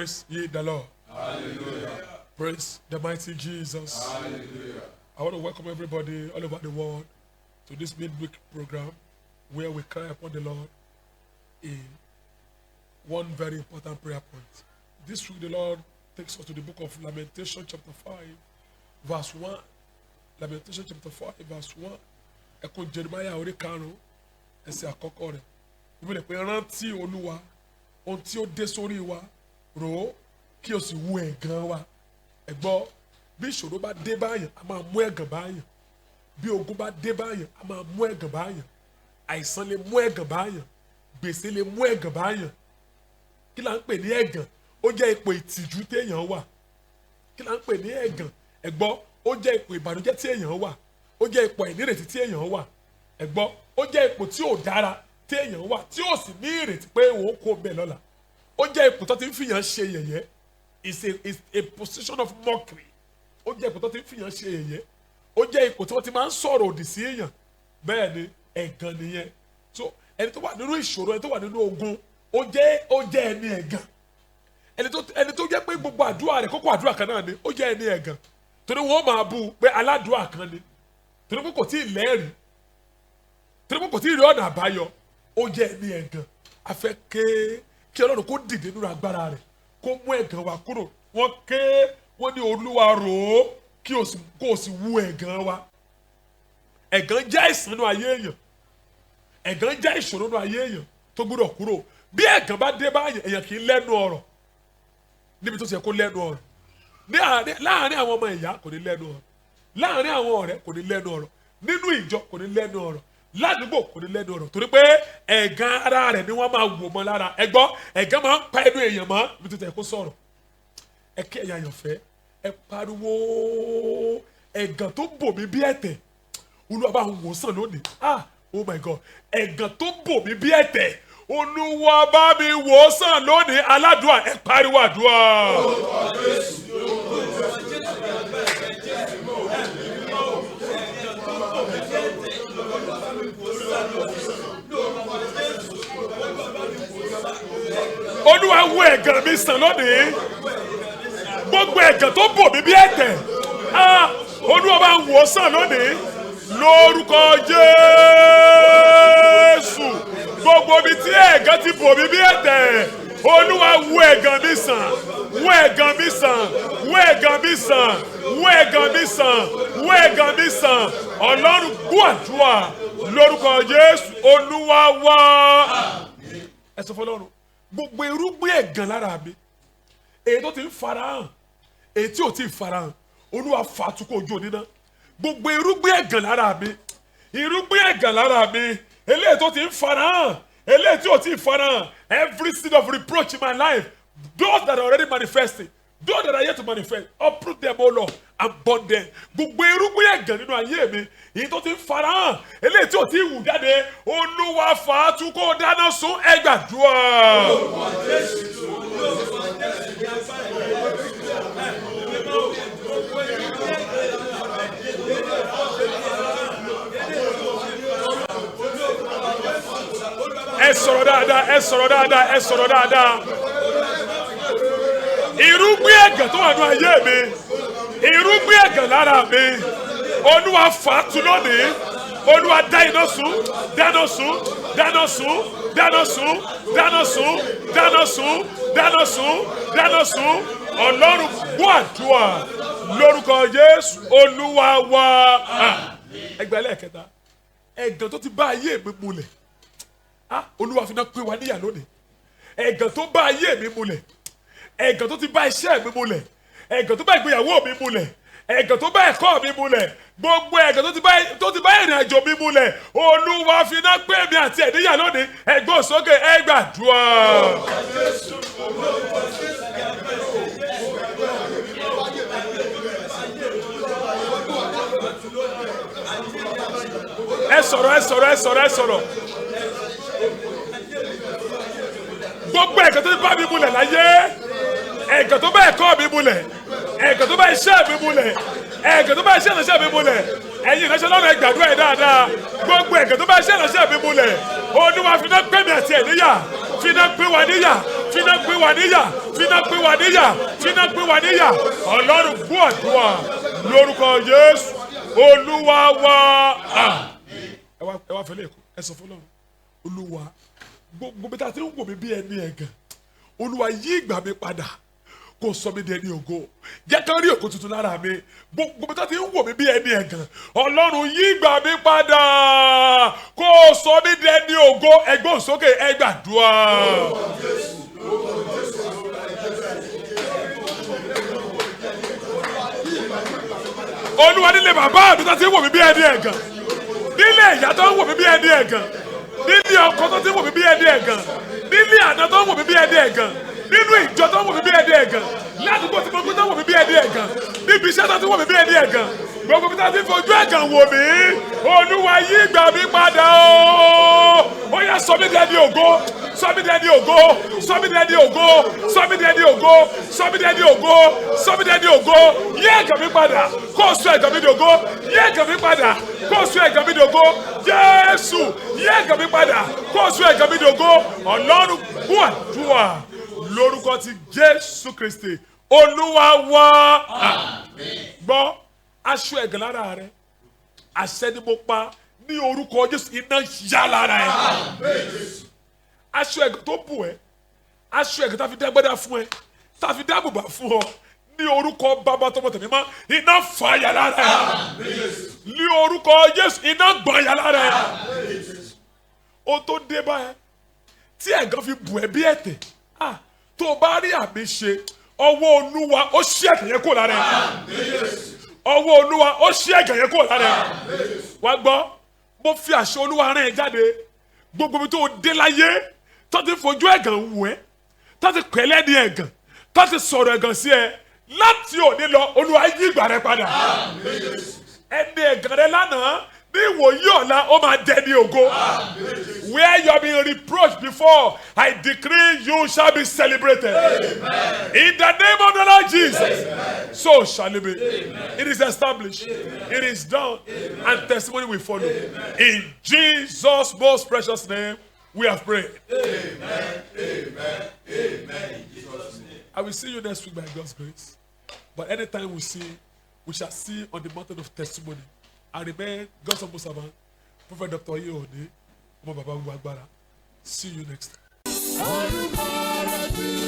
Praise ye the Lord. Hallelujah. Praise the mighty Jesus. Hallelujah. I want to welcome everybody all over the world to this midweek program where we cry upon the Lord in one very important prayer point. This week the Lord takes us to the book of Lamentation chapter 5 verse 1. Lamentation chapter 5 verse 1. Ẹ̀kọ́ Jeremiah orí karùn-ún ẹsẹ̀ àkọ́kọ́ rẹ̀. Ìbílẹ̀ pé rántí Olúwa ohun tí ó dé sórí wa rò ó kí o sì wú ẹ̀gàn wa. Ẹ gbọ́ bí ìṣòro bá dé báyàn a máa mú ẹ̀gàn báyàn. Bí ogun bá dé báyàn a máa mú ẹ̀gàn báyàn. Àìsàn lè mú ẹ̀gàn báyàn. Gbèsè lè mú ẹ̀gàn báyàn. Kí la ń pè ní ẹ̀gàn? Ó jẹ́ ipò ìtìjú tí èèyàn wà. Kí la ń pè ní ẹ̀gàn? Ẹ gbọ́ ó jẹ́ ipò ìbànújẹ́ tí èèyàn wà. Ó jẹ́ ipò àìnírètí tí èèyàn wà. Ẹ gbọ́ ó jẹ́ ipò tí ò dára tí èèyàn wà tí ò sì ní ìrètí pé òun kò bẹ̀ lọ́la. Ó jẹ́ ipò tó ti ń fìyàn ṣe yẹ̀yẹ́. It's a position of mockery. Ó jẹ́ ipò tó ti ń fìyàn ṣe yẹ̀yẹ́. Ó jẹ́ ipò tí wọ́n ti máa ń sọ̀rọ̀ òdì sí èèyàn. Bẹ́ẹ̀ ni ẹ̀gàn nìyẹn. So ẹni tó wà nínú ìṣòro ẹni tó wà nínú ogun ó jẹ́ ẹni ẹ̀gàn. Ẹni tó jẹ́ pé gbogbo àdúrà rẹ̀ kókó àdúrà kan náà ni ó jẹ́ ẹni ẹ̀gàn. Torí wọ́n máa bú pé aládùúrà kan ni. Torí pé kò tí ì lẹ́rìí. Torí pé kò tí ì rí ọ̀nà àbáyọ. Ó jẹ́ ẹni ẹ̀gàn. A fẹ́ kí Ọlọ́run kó dìde nínú agbára rẹ̀ kó mú ẹ̀gàn wa kúrò. Wọ́n ní Olúwa rò ó kí o sì wú ẹ̀gàn wa. Ẹ̀gàn jẹ́ àìsàn nínú ayé èèyàn. Ẹ̀gàn jẹ́ ìṣòro nínú ayé èèyàn tó gbúdọ̀ kúrò. Bí ẹ̀gàn bá dé báyìí èèyàn kì í lẹ́nu ọ̀rọ̀ níbi tó ti yẹ kó lẹ́nu ọ̀rọ̀. Láàárín àwọn ọmọ ìyá kò ní lẹ́nu ọ̀rọ̀. Láàárín àwọn ọ̀rẹ́ kò ní lẹ́nu ọ̀rọ̀. Nínú ìjọ kò ní lẹ́nu ọ̀rọ̀. Ládùúgbò kò ní lẹ́nu ọ̀rọ̀. Torí pé ẹ̀gàn ara rẹ̀ ni wọ́n máa wò mọ́ lára. Ẹ gbọ́ ẹ̀gàn máa ń pa ẹnu èèyàn mọ́ níbi tó ti yẹ kó sọ̀rọ̀. Ẹ kí ẹ̀yà àyànfẹ́ ẹ pariwo ẹ̀gàn tó bò mí bí ẹ̀tẹ̀ Olúwa bá ń wò sàn lónìí. Oh my God ẹ̀gàn tó bò mí bí ẹ̀tẹ̀ Olúwa bá mi wò sàn lónìí. Aládùúà ẹ pariwo àdúrà. Olúwa wò ẹ̀gàn mi sàn lónìí. Gbogbo ẹ̀gàn tó bò mí bí ẹ̀tẹ̀ Olúwa bá ń wò sàn lónìí. Lórúkọ Jésù gbogbo ibi tí ẹ̀gàn ti bò mí bí ẹ̀tẹ̀ Olúwa wò ẹ̀gàn mi sàn. Wò ẹ̀gàn mi sàn. Wò ẹ̀gàn mi sàn. Wò ẹ̀gàn mi sàn. Wò ẹ̀gàn mi sàn. Ọlọ́run gbọ́ àdúrà lórúkọ Jésù Olúwa wá. Ẹ sọ fún Ọlọ́run gbogbo irúgbìn ẹ̀gàn lára mi èyí tó ti ń farahàn èyí tí ò ti ń farahàn Olúwa fàtúkọ̀ ojú oníná. Gbogbo irúgbìn ẹ̀gàn lára mi irúgbìn ẹ̀gàn lára mi eléyìí tó ti ń farahàn eléyìí tí ò ti ń farahàn every seed of reproach in my life those that are already manifesting those that are yet to manifest uproot them O Lord and burn them. Gbogbo irúgbìn ẹ̀gàn nínú ayé mi èyí tó ti ń farahàn eléyìí tí ò ti ń wù jáde Olúwa fàtúkọ̀ dáná sun ẹ gbàdúrà. Ẹ sọ̀rọ̀ dáadáa ẹ sọ̀rọ̀ dáadáa ẹ sọ̀rọ̀ dáadáa. Irúgbìn ẹ̀gàn tó wà ní ayé mi irúgbìn ẹ̀gàn lára mi Olúwa fàtú lónìí. Olúwa dá iná sun dáná sun dáná sun dáná sun dáná sun dáná sun dáná sun dáná sun. Ọlọ́run gbọ́ àdúrà lórúkọ Jésù Olúwa wá. Ẹgbẹ́ lẹ́ẹ̀kẹta ẹ̀gàn tó ti bá ayé mi múlẹ̀ Olúwa fi náà pín wa níyà lónìí. Ẹ̀gàn tó bá ayé mi múlẹ̀ ẹ̀gàn tó ti bá iṣẹ́ mi múlẹ̀ ẹ̀gàn tó bá ìgbéyàwó mi múlẹ̀ ẹ̀gàn tó bá ẹ̀kọ́ mi múlẹ̀ gbogbo ẹ̀gàn tó ti bá ìrìn àjò mi múlẹ̀ Olúwa fi náà pín mi àti ẹ̀ níyà lónìí. Ẹ gbọ́ sókè ẹ gbàdúrà. Ẹ sọ̀rọ̀ ẹ sọ̀rọ̀ ẹ sọ̀rọ̀ ẹ sọ̀rọ̀. Gbogbo ẹ̀gàn tó ti bá mi múlẹ̀ láyé ẹ̀gàn tó bá ẹ̀kọ́ mi múlẹ̀ ẹ̀gàn tó bá iṣẹ́ mi múlẹ̀ ẹ̀gàn tó bá iṣẹ́ ìránṣẹ́ mi múlẹ̀ ẹ̀yin ìránṣẹ́ Ọlọ́run ẹ gbàdúrà yìí dáadáa. Gbogbo ẹ̀gàn tó bá iṣẹ́ ìránṣẹ́ mi múlẹ̀ Olúwa fi náà pín mi àti ẹ̀ níyà fi náà pín wa níyà fínà gbé wa níyà, fínà gbé wa níyà, fínà gbé wa níyà. Ọlọ́run gbọ́ àdúrà lórúkọ Jésù Olúwa wa. Ẹ wá fẹ́lẹ́ ẹ̀kọ́ ẹ sọ fún Ọlọ́run Olúwa gbogbo bí ta ti ń wò mí bí ẹni ẹ̀gàn Olúwa yí ìgbà mi padà kó sọ mí di ẹni ògo jẹ́ ká rí ògo tuntun lára mi gbogbo bí ta ti ń wò mí bí ẹni ẹ̀gàn Ọlọ́run yí ìgbà mi padà kó sọ mí di ẹni ògo ẹgbọ́n sókè ẹ gbàdúrà. Olúwa nílé bàbá mi tó ti ń wò mí bí ẹni ẹ̀gàn nílé ìyá tó ń wò mí bí ẹni ẹ̀gàn nílé ọkọ tó ti ń wò mí bí ẹni ẹ̀gàn nílé àná tó ń wò mí bí ẹni ẹ̀gàn nínú ìjọ tó ń wò mí bí ẹni ẹ̀gàn ládùúgbò tí mo gbé tó ń wò mí bí ẹni ẹ̀gàn níbi iṣẹ́ tó ti ń wò mí bí ẹni ẹ̀gàn gbogbo bí tó ti ń fojú ẹ̀gàn wò mí Olúwa yí ìgbà mi padà ó yá sọ mí di ẹni ògo sọ mí di ẹni ògo sọ mí di ẹni ògo sọ mí di ẹni ògo sọ mí di ẹni ògo sọ mí di ẹni ògo yí ẹ̀gàn mi padà kó o sọ ẹ̀gàn mi di ògo yí ẹ̀gàn mi padà kó o sọ ẹ̀gàn mi di ògo Jésù yí ẹ̀gàn mi padà kó o sọ ẹ̀gàn mi di ògo Ọlọ́run gbọ́ àdúrà lórúkọ ti Jésù Kristi Olúwa wa. Gbọ́ aṣọ ẹ̀gàn lára rẹ àṣẹ ni mo pa ní orúkọ Jésù iná yá lára ẹ. Aṣọ ẹ̀gàn tó bù ẹ́ aṣọ ẹ̀gàn tá fi dágbádá fún ẹ tá fi dábùbà fún ọ ní orúkọ Bàbá tọmọ tẹ̀mí mọ́ iná fàyà lára ẹ ní orúkọ Jésù iná gbọ̀nyà lára ẹ. O tó dé báyẹn tí ẹ̀gàn fi bù ẹ́ bí ẹ̀tẹ̀ tó o bá rí àmì ṣe ọwọ́ Olúwa ó ṣí ẹ̀gàn yẹn kó lára ẹ ọwọ́ Olúwa ó ṣí ẹ̀gàn yẹn kó lára ẹ. Wá gbọ́ mo fi àṣẹ Olúwa rán ẹ jáde gbogbo mi tó o dé láyé tó ti fojú ẹ̀gàn wù ẹ́ tó ti pẹ̀lẹ́ ní ẹ̀gàn tó ti sọ̀rọ̀ ẹ̀gàn sí ẹ láti òní lọ Olúwa yí ìgbà rẹ padà ẹni ẹ̀gàn rẹ lánàá ní ìwòyí ọ̀la ó máa dẹni ògo. Where you have been reproached before, I decree you shall be celebrated. Amen. In the name of the Lord Jesus. Amen. So shall it be. Amen. It is established. Amen. It is done. Amen. And testimony will follow. Amen. In Jesus' most precious name, we have prayed. Amen. Amen. Amen. In Jesus' name. I will see you next week by God's grace. But anytime we shall see on the mountain of testimony. I remain God's humble servant, Prophet Dr. Yehode. See you next time.